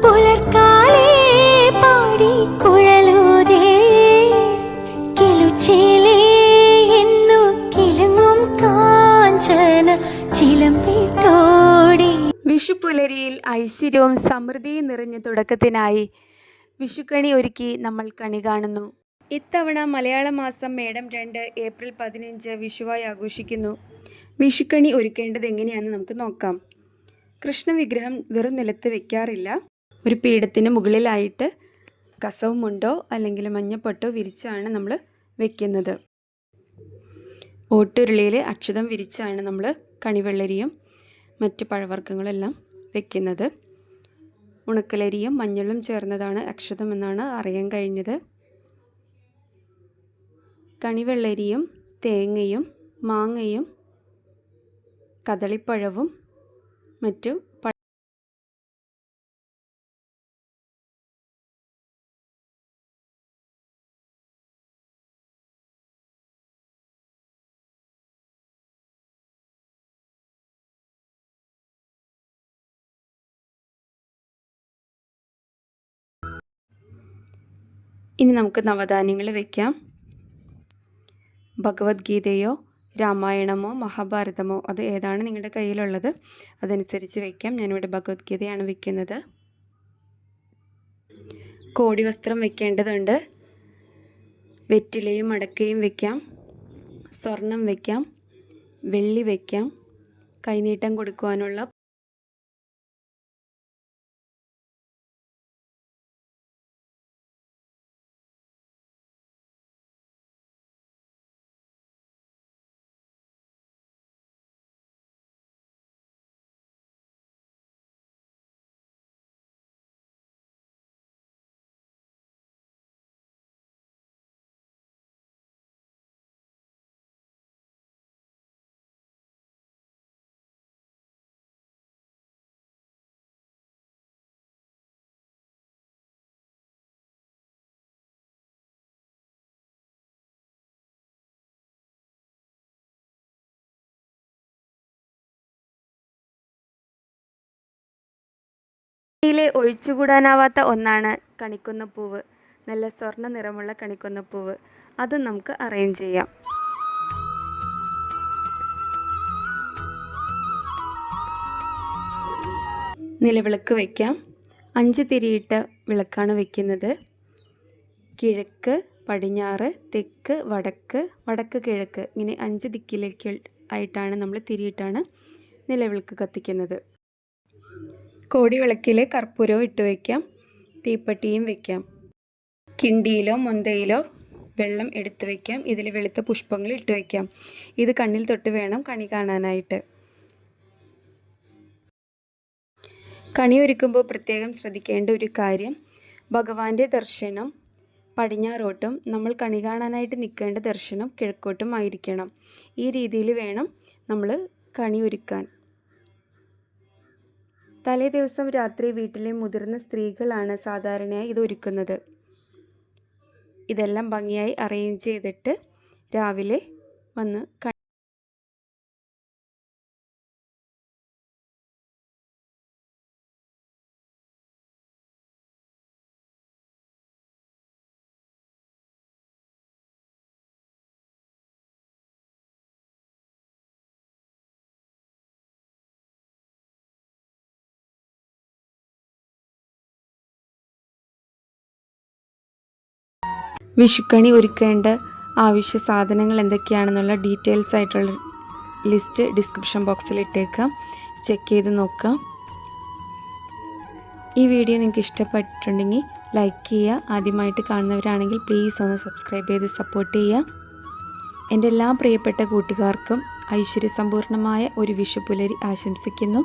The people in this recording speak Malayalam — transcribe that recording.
പുലർക്കാലേ പാടി കുഴലൂതേ കിളുച്ചിലേ എന്നു കിളങ്ങും കാഞ്ചന ചിലമ്പിട്ടോടി. വിഷുപ്പുലരിയിൽ ഐശ്വര്യവും സമൃദ്ധിയും നിറഞ്ഞ തുടക്കത്തിനായി വിഷുക്കണി ഒരുക്കി നമ്മൾ കണി കാണുന്നു. ഇത്തവണ മലയാള മാസം മേടം 2 ഏപ്രിൽ 15 വിഷുവായി ആഘോഷിക്കുന്നു. വിഷുക്കണി ഒരുക്കേണ്ടത് എങ്ങനെയാണെന്ന് നമുക്ക് നോക്കാം. കൃഷ്ണവിഗ്രഹം വെറും നിലത്ത് വെക്കാറില്ല. ഒരു പീഠത്തിന് മുകളിലായിട്ട് കസവുമുണ്ടോ അല്ലെങ്കിൽ മഞ്ഞപ്പൊട്ടോ വിരിച്ചാണ് നമ്മൾ വെക്കുന്നത്. ഓട്ടുരുളിയിൽ അക്ഷതം വിരിച്ചാണ് നമ്മൾ കണിവെള്ളരിയും മറ്റ് പഴവർഗ്ഗങ്ങളെല്ലാം വെക്കുന്നത്. ഉണക്കലരിയും മഞ്ഞളും ചേർന്നതാണ് അക്ഷതം എന്നാണ് അറിയാൻ കഴിഞ്ഞത്. കണിവെള്ളരിയും തേങ്ങയും മാങ്ങയും കദളിപ്പഴവും മറ്റു ഇനി നമുക്ക് നവധാന്യങ്ങൾ വയ്ക്കാം. ഭഗവത്ഗീതയോ രാമായണമോ മഹാഭാരതമോ അത് ഏതാണ് നിങ്ങളുടെ കയ്യിലുള്ളത് അതനുസരിച്ച് വയ്ക്കാം. ഞാനിവിടെ ഭഗവത്ഗീതയാണ് വയ്ക്കുന്നത്. കോടി വസ്ത്രം വയ്ക്കേണ്ടതുണ്ട്. വെറ്റിലയും അടക്കയും വയ്ക്കാം. സ്വർണം വയ്ക്കാം. വെള്ളി വയ്ക്കാം. കൈനീട്ടം കൊടുക്കുവാനുള്ള യിലെ ഒഴിച്ചുകൂടാനാവാത്ത ഒന്നാണ് കണിക്കൊന്നപ്പൂവ്. നല്ല സ്വർണ്ണ നിറമുള്ള കണിക്കൊന്നപ്പൂവ്. അതും നമുക്ക് അറേഞ്ച് ചെയ്യാം. നിലവിളക്ക് വയ്ക്കാം. 5 തിരിയിട്ട വിളക്കാണ് വയ്ക്കുന്നത്. കിഴക്ക്, പടിഞ്ഞാറ്, തെക്ക്, വടക്ക് കിഴക്ക് ഇങ്ങനെ 5 ദിക്കിലേക്ക് ആയിട്ടാണ് നമ്മൾ തിരിയിട്ടാണ് നിലവിളക്ക് കത്തിക്കുന്നത്. കോടിവിളക്കിൽ കർപ്പൂരവും ഇട്ട് വയ്ക്കാം. തീപ്പട്ടിയും വയ്ക്കാം. കിണ്ടിയിലോ മൊന്തയിലോ വെള്ളം എടുത്ത് വയ്ക്കാം. ഇതിൽ വെളുത്ത പുഷ്പങ്ങൾ ഇട്ട് വയ്ക്കാം. ഇത് കണ്ണിൽ തൊട്ട് വേണം കണി കാണാനായിട്ട്. കണി ഒരുക്കുമ്പോൾ പ്രത്യേകം ശ്രദ്ധിക്കേണ്ട ഒരു കാര്യം, ഭഗവാന്റെ ദർശനം പടിഞ്ഞാറോട്ടും നമ്മൾ കണി കാണാനായിട്ട് നിൽക്കേണ്ട ദർശനം കിഴക്കോട്ടും ആയിരിക്കണം. ഈ രീതിയിൽ വേണം നമ്മൾ കണി ഒരുക്കാൻ. തലേ ദിവസം രാത്രി വീട്ടിലെ മുതിർന്ന സ്ത്രീകളാണ് സാധാരണയായി ഇത് ഒരുക്കുന്നത്. ഇതെല്ലാം ഭംഗിയായി അറേഞ്ച് ചെയ്തിട്ട് രാവിലെ വന്ന് വിഷുക്കണി ഒരുക്കേണ്ട ആവശ്യ സാധനങ്ങൾ എന്തൊക്കെയാണെന്നുള്ള ഡീറ്റെയിൽസ് ആയിട്ടുള്ള ലിസ്റ്റ് ഡിസ്ക്രിപ്ഷൻ ബോക്സിൽ ഇട്ടേക്കാം. ചെക്ക് ചെയ്ത് നോക്കാം. ഈ വീഡിയോ നിങ്ങൾക്ക് ഇഷ്ടപ്പെട്ടിട്ടുണ്ടെങ്കിൽ ലൈക്ക് ചെയ്യുക. ആദ്യമായിട്ട് കാണുന്നവരാണെങ്കിൽ പ്ലീസ് ഒന്ന് സബ്സ്ക്രൈബ് ചെയ്ത് സപ്പോർട്ട് ചെയ്യുക. എൻ്റെ എല്ലാ പ്രിയപ്പെട്ട കൂട്ടുകാർക്കും ഐശ്വര്യസമ്പൂർണ്ണമായ ഒരു വിഷുപ്പുലരി ആശംസിക്കുന്നു.